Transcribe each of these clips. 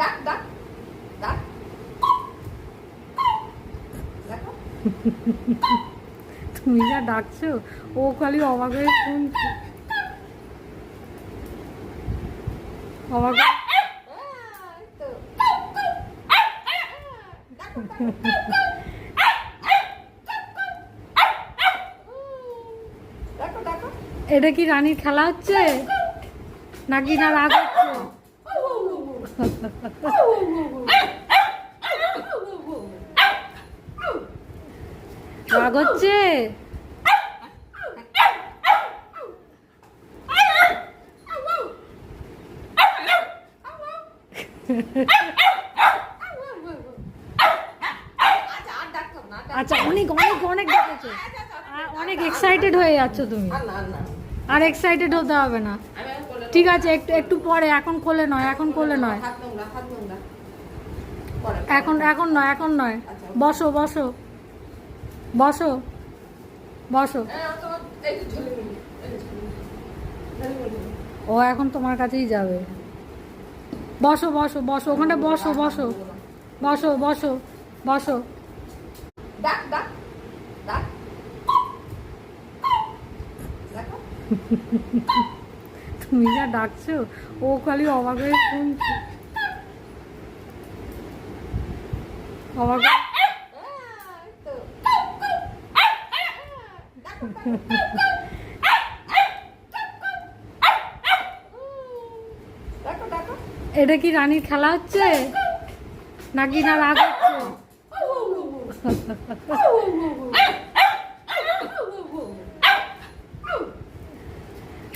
ডাক ডাক ডাক দেখো তুমি যা ডাকছো ও খালি অবাক হয়ে শুনছে। অবাক এই তো। ডাকো, ডাকো, ডাকো। এটা কি রানীর খেলা হচ্ছে নাকি না রাগ হচ্ছে? রাগ হচ্ছে? আচ্ছা, আর ডাকো না, ডাকো। আচ্ছা, অনেক অনেক অনেক দেখেছো, অনেক এক্সাইটেড হয়ে যাচ্ছ তুমি। আর না, আর না। আর এক্সাইটেড হতে হবে না, আমি এখন কোলে ঠিক আছে? একটু একটু পরে, এখন কোলে নয়, এখন কোলে নয়, হাত নোংরা, হাত নোংরা। পরে, এখন এখন নয়, এখন নয়। আচ্ছা। বসো বসো বসো বসো। এই যে ঝুলিমিলি, এই যে ঝুলিমিলি, ঝুলিমিলি। ও এখন তোমার কাছেই যাবে। বসো বসো বসো, ওখানে বসো বসো বসো বসো বসো। ডাক ডাক ডাক দেখো তুমি যা ডাকছো ও খালি অবাক হয়ে শুনছে। অবাক হয়ে- এই তো। ডাকো, ডাকো। ডাকো, ডাকো। এটা কি রানীর খেলা হচ্ছে নাকি না রাগ হচ্ছে?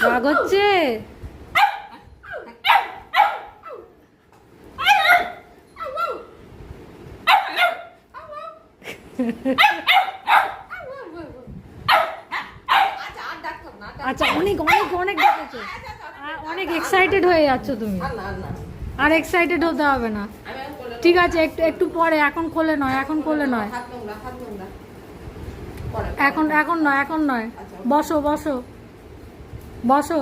রাগ হচ্ছে? আচ্ছা, আর ডাকো না, ডাকো। আচ্ছা, অনেক অনেক অনেক দেখেছো, অনেক এক্সাইটেড হয়ে যাচ্ছ তুমি। আর না, আর না। আর এক্সাইটেড হতে হবে না, আমি এখন কোলে ঠিক আছে? একটু একটু পরে, এখন কোলে নয়, এখন কোলে নয়, হাত নোংরা, হাত নোংরা। পরে, এখন এখন নয়, এখন নয়। বসো বসো বসো।